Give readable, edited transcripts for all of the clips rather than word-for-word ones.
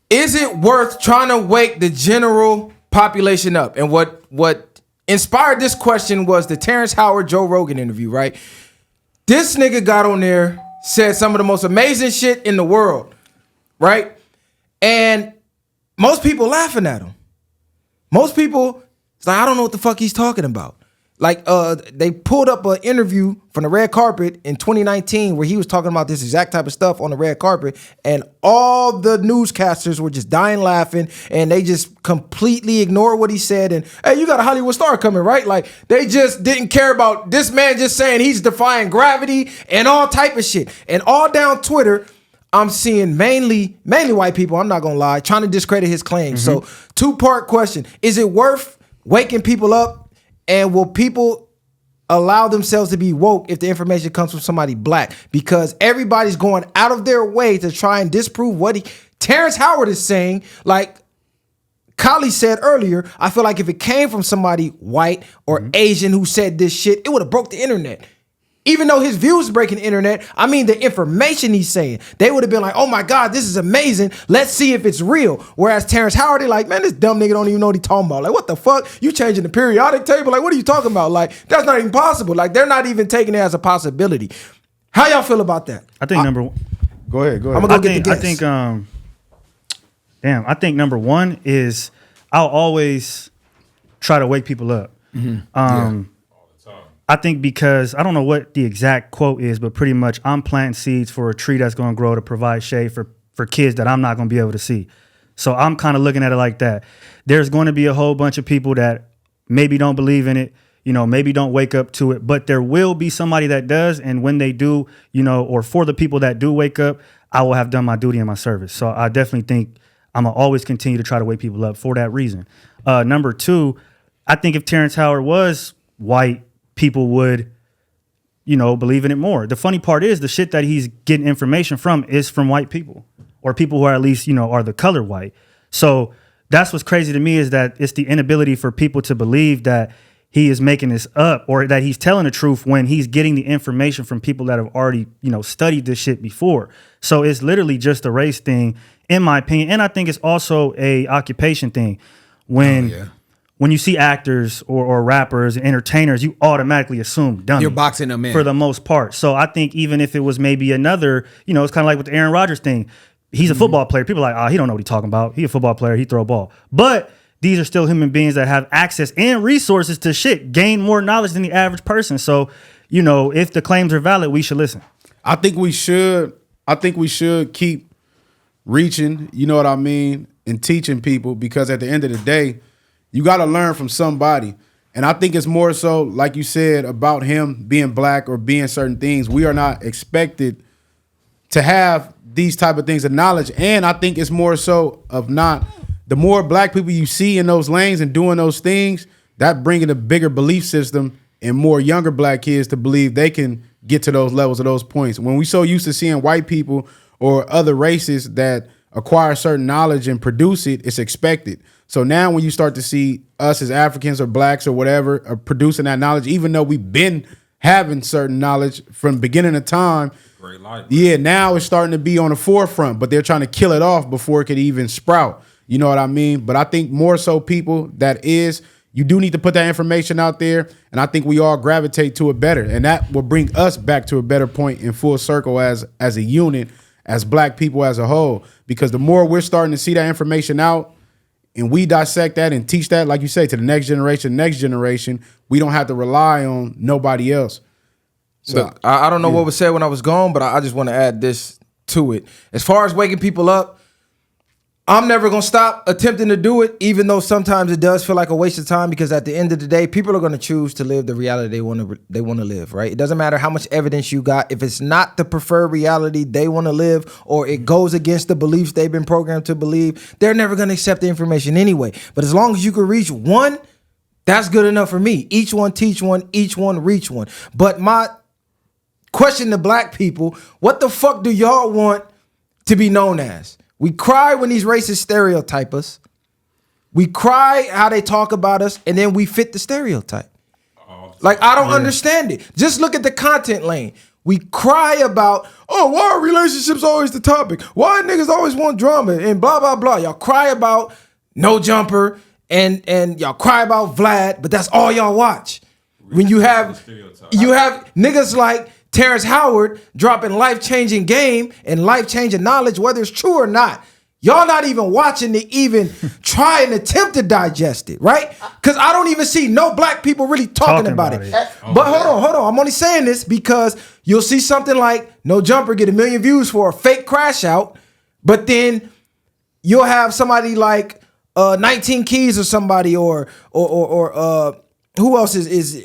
is it worth trying to wake the general population up? And what inspired this question was the Terrence Howard Joe Rogan interview, right? This nigga got on there, said some of the most amazing shit in the world, right? And most people laughing at him. Most people, it's like, I don't know what the fuck he's talking about. Like, they pulled up an interview from the red carpet in 2019 where he was talking about this exact type of stuff on the red carpet, and all the newscasters were just dying laughing, and they just completely ignored what he said. And, hey, you got a Hollywood star coming, right? Like, they just didn't care about this man just saying he's defying gravity and all type of shit. And all down Twitter, I'm seeing mainly white people, I'm not gonna lie, trying to discredit his claims. So, two-part question. Is it worth waking people up? And will people allow themselves to be woke if the information comes from somebody black? Because everybody's going out of their way to try and disprove what Terrence Howard is saying. Like Kali said earlier, I feel like if it came from somebody white or Asian who said this shit, it would have broke the internet. Even though his views breaking the internet, I mean the information he's saying, they would have been like, oh my God, this is amazing. Let's see if it's real. Whereas Terrence Howard, they like, man, this dumb nigga don't even know what he's talking about. Like, what the fuck? You changing the periodic table? Like, what are you talking about? Like, that's not even possible. Like, they're not even taking it as a possibility. How y'all feel about that? I think number one. Go ahead. I'm gonna go get the guess. I think number one is I'll always try to wake people up. I think because I don't know what the exact quote is, but pretty much I'm planting seeds for a tree that's going to grow to provide shade for kids that I'm not going to be able to see. So I'm kind of looking at it like that. There's going to be a whole bunch of people that maybe don't believe in it, you know, maybe don't wake up to it, but there will be somebody that does. And when they do, you know, or for the people that do wake up, I will have done my duty and my service. So I definitely think I'm going to always continue to try to wake people up for that reason. Number two, I think if Terrence Howard was white, people would, you know, believe in it more. The funny part is the shit that he's getting information from is from white people or people who are at least, you know, are the color white. So that's what's crazy to me is that it's the inability for people to believe that he is making this up or that he's telling the truth when he's getting the information from people that have already, you know, studied this shit before. So it's literally just a race thing, in my opinion. And I think it's also a occupation thing. When you see actors or rappers and entertainers, you automatically assume dummy. You're boxing them in. For the most part. So I think even if it was maybe another, you know, it's kind of like with the Aaron Rodgers thing. He's a football player. People are like, he don't know what he's talking about. He a football player. He throw a ball. But these are still human beings that have access and resources to gain more knowledge than the average person. So, you know, if the claims are valid, we should listen. I think we should keep reaching, you know what I mean, and teaching people, because at the end of the day, you got to learn from somebody. And I think it's more so, like you said, about him being black or being certain things. We are not expected to have these type of things of knowledge. And I think it's more so of not, the more black people you see in those lanes and doing those things, that bringing a bigger belief system and more younger black kids to believe they can get to those levels of those points. When we so used to seeing white people or other races that acquire certain knowledge and produce it, it's expected. So now when you start to see us as Africans or blacks or whatever are producing that knowledge, even though we've been having certain knowledge from beginning of time, great life. Yeah, now it's starting to be on the forefront, but they're trying to kill it off before it could even sprout. You know what I mean? But I think more so people you do need to put that information out there, and I think we all gravitate to it better. And that will bring us back to a better point in full circle as a unit, as black people as a whole. Because the more we're starting to see that information out, and we dissect that and teach that, like you say, to the next generation, we don't have to rely on nobody else. So look, I don't know what was said when I was gone, but I just want to add this to it. As far as waking people up, I'm never going to stop attempting to do it, even though sometimes it does feel like a waste of time, because at the end of the day, people are going to choose to live the reality they want to live, right? It doesn't matter how much evidence you got. If it's not the preferred reality they want to live, or it goes against the beliefs they've been programmed to believe, they're never going to accept the information anyway. But as long as you can reach one, that's good enough for me. Each one teach one, each one reach one. But my question to black people, what the fuck do y'all want to be known as? We cry when these racists stereotype us. We cry how they talk about us, and then we fit the stereotype. Like, I don't understand it. Just look at the content lane. We cry about, oh, why are relationships always the topic? Why niggas always want drama and blah, blah, blah. Y'all cry about No Jumper and y'all cry about Vlad, but that's all y'all watch. When you have niggas like Terrence Howard dropping life-changing game and life-changing knowledge, whether it's true or not. Y'all not even watching to even try and attempt to digest it, right? Because I don't even see no black people really talking about it. But hold on. I'm only saying this because you'll see something like No Jumper get 1 million views for a fake crash out, but then you'll have somebody like 19 Keys or somebody or who else is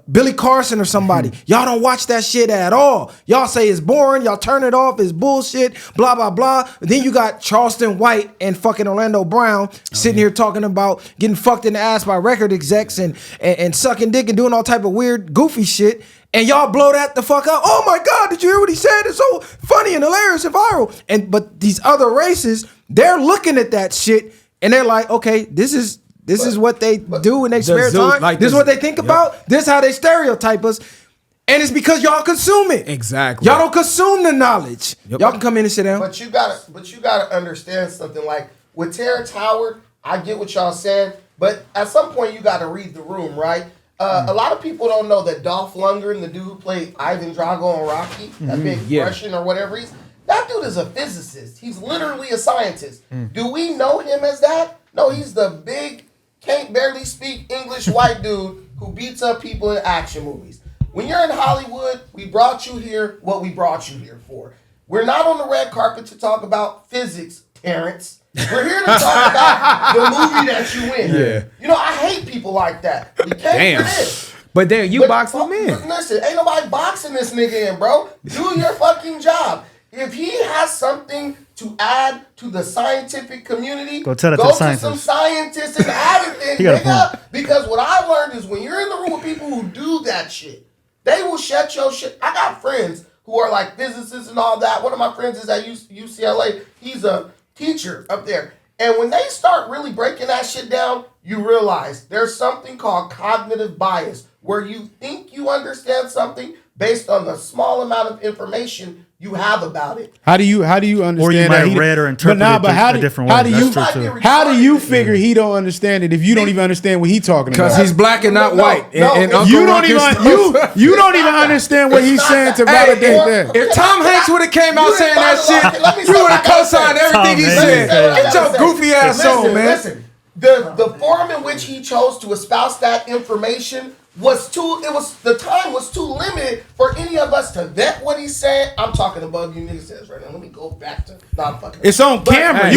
Billy Carson or somebody. Y'all don't watch that shit at all. Y'all say it's boring. Y'all turn it off. It's bullshit. Blah, blah, blah. Then you got Charleston White and fucking Orlando Brown sitting here talking about getting fucked in the ass by record execs and sucking dick and doing all type of weird, goofy shit. And y'all blow that the fuck out. Oh my God, did you hear what he said? It's so funny and hilarious and viral. But these other races, they're looking at that shit and they're like, okay, this is what they do in their spare time. Like this is what they think about. This is how they stereotype us. And it's because y'all consume it. Exactly. Y'all don't consume the knowledge. Y'all can come in and sit down. But you gotta understand something. Like with Terrence Howard, I get what y'all saying, but at some point you gotta read the room, right? A lot of people don't know that Dolph Lundgren, the dude who played Ivan Drago on Rocky, that big Russian or whatever he's, that dude is a physicist. He's literally a scientist. Do we know him as that? No, he's the big, can't barely speak English white dude who beats up people in action movies. When you're in Hollywood, we brought you here what we brought you here for. We're not on the red carpet to talk about physics, Terrence. We're here to talk about the movie that you in. Yeah. You know, I hate people like that. We came for this. But then you box them in. Listen, ain't nobody boxing this nigga in, bro. Do your fucking job. If he has something to add to the scientific community, go to some scientists and add it then, nigga. Because what I learned is when you're in the room with people who do that shit, they will shut your shit. I got friends who are like physicists and all that. One of my friends is at UCLA. He's a teacher up there. And when they start really breaking that shit down, you realize there's something called cognitive bias, where you think you understand something based on the small amount of information you have about it. How do you understand? Or you might have read or interpreted it a different way. How do you figure he don't understand it if you don't even understand what he's talking about? Because he's black and not white. You don't even understand what he's saying to validate that. If Tom Hanks would have came out saying that shit, you would have co-signed everything he said. Get your goofy ass on, man. Listen, the forum in which he chose to espouse that information the time was too limited for any of us to vet what he's saying. I'm talking above you niggas says right now. Let me go back to it's on camera. He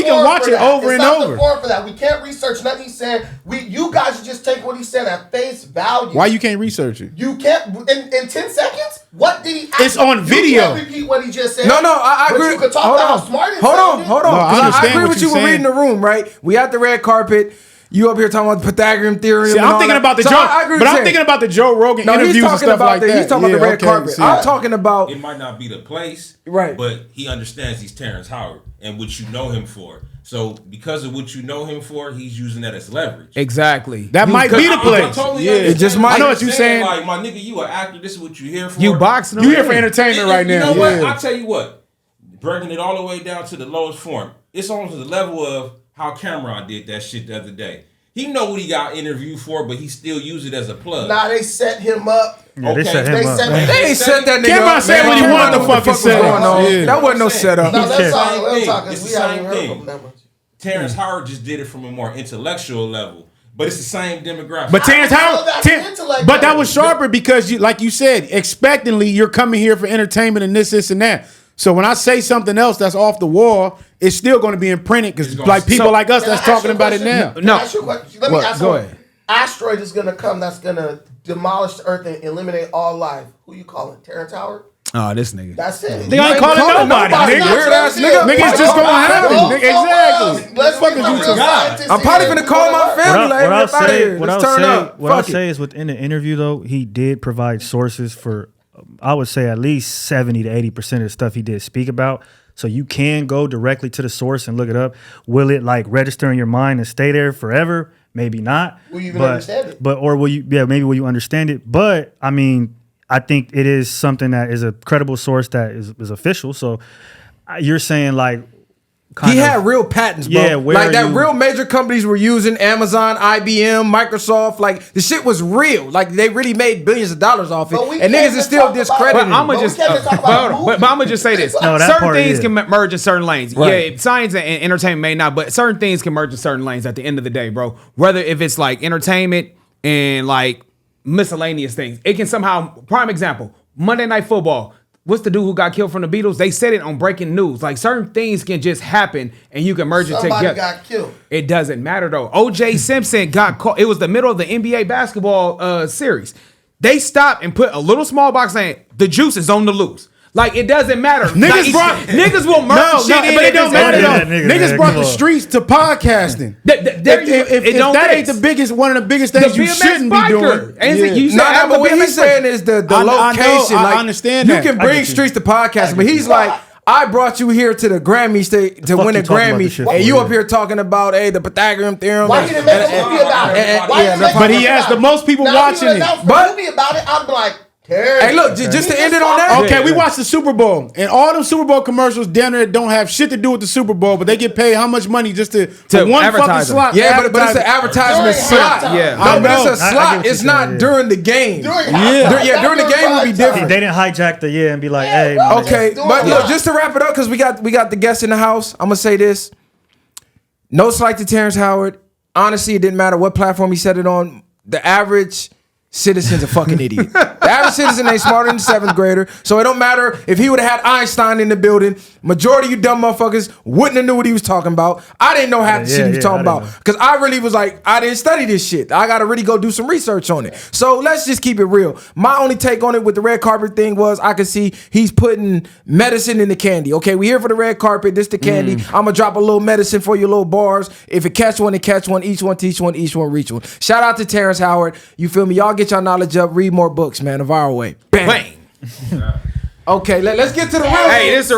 can watch it over and over. The forum for that. We can't research nothing he's saying. You guys should just take what he's saying at face value. Why you can't research it? You can't in 10 seconds? What did he It's on video. You can't repeat what he just said. No, I agree. You could talk about how smart it Hold on. No, I agree with you. We're reading the room, right? We at the red carpet. You up here talking about the Pythagorean theorem. See, I'm thinking about the Joe Rogan interviews and stuff like that. He's talking about the red carpet. I'm talking about. It might not be the place, right? But he understands he's Terrence Howard and what you know him for. So because of what you know him for, he's using that as leverage. Exactly. That might be the place. It just might. I know what you're saying. Like, my nigga, you an actor. This is what you here for. You boxing. You here for entertainment right now. You know what? I'll tell you what. Breaking it all the way down to the lowest form. It's almost the level of how Cameron did that shit the other day. He know what he got interviewed for, but he still use it as a plug. Nah, they set him up. Yeah, they set him up. They ain't set that nigga Cameron up. said what he wanted to fucking say. That wasn't no setup. No, let's talk. It's the We haven't same heard thing. from him that much. Terrence Howard just did it from a more intellectual level, but it's the same demographic. But Terrence Howard, but that was sharper because, like you said, expectantly you're coming here for entertainment and this and that. So when I say something else that's off the wall, it's still going to be imprinted because like people like us that's talking about it now. No, let me ask you. Go ahead. Asteroid is going to come that's going to demolish the Earth and eliminate all life. Who you calling? Terrence Howard? Oh, this nigga. That's it. They ain't calling nobody. Weird ass nigga. Niggas just gonna happen. Exactly. Let's fuck is you talking about? I'm probably gonna call my family. What I'll say is within the interview though, he did provide sources for, I would say at least 70 to 80% of the stuff he did speak about. So you can go directly to the source and look it up. Will it like register in your mind and stay there forever? Maybe not. Will you even understand it? Or will you? Yeah, maybe will you understand it? But I mean, I think it is something that is a credible source that is official. So you're saying like. He had real patents, bro. Yeah, where like that you- real major companies were using Amazon, IBM, Microsoft. Like the shit was real. Like they really made billions of dollars off it. But we And can't niggas is just still talk about- discrediting. But I'm we gonna just, can't just talk about but I'm gonna just say this: No, that certain part things is. can merge in certain lanes. Right. Yeah, science and entertainment may not, but certain things can merge in certain lanes. At the end of the day, bro, whether if it's like entertainment and like miscellaneous things, it can somehow. Prime example: Monday Night Football. What's the dude who got killed from the Beatles? They said it on breaking news. Like certain things can just happen and you can merge it Somebody together. got killed. It doesn't matter though. O.J. Simpson got caught. It was the middle of the NBA basketball series. They stopped and put a little small box saying the juice is on the loose. Like it doesn't matter. Niggas will merge shit in. but it don't matter Yeah, though. niggas, Niggas man, brought come the on. streets to podcasting. If If that ain't the biggest, one of the biggest things you shouldn't be doing. No, but what he's saying is the I know, location. I like, understand you that. can I bring get you. streets to podcasting, but he's like, I brought you here to the Grammy state to Fuck win you a talking about Grammy, this shit and for, you yeah. up here talking about the Pythagorean theorem. Why he didn't make a movie about it? Why he didn't make a but he movie has about the most people Now, watching if he it. announced But- a movie about it, I'm like, Hey, look, just to end it on that. Okay, we watched the Super Bowl, and all them Super Bowl commercials down there don't have shit to do with the Super Bowl, but they get paid how much money just to one fucking advertise them. slot? Yeah, but it's an advertisement During slot. halftime. Yeah. No, I but it's know. a I slot. get what It's you're not saying, yeah. during the game. During During the game would be different. They didn't hijack the and be like, Yeah, hey, bro. man, Okay, Just doing but a look, lot. just to wrap it up, because we got the guests in the house. I'm gonna say this. No slight to Terrence Howard. Honestly, it didn't matter what platform he said it on. The average citizen's a fucking idiot. The average citizen ain't smarter than the 7th grader. So it don't matter if he would have had Einstein in the building. Majority of you dumb motherfuckers wouldn't have knew what he was talking about. I didn't know half the shit he was talking I about. didn't know. Because I really was like, I didn't study this shit. I got to really go do some research on it. So let's just keep it real. My only take on it with the red carpet thing was I could see he's putting medicine in the candy. Okay, we here for the red carpet. This the candy. I'm going to drop a little medicine for your little bars. If it catch one, it catch one. Each one, teach one. Each one, reach one. Shout out to Terrence Howard. You feel me? Y'all get your knowledge up. Read more books, man. The viral way. Bang. Bang. Okay, let's get to the real. Hey, this is a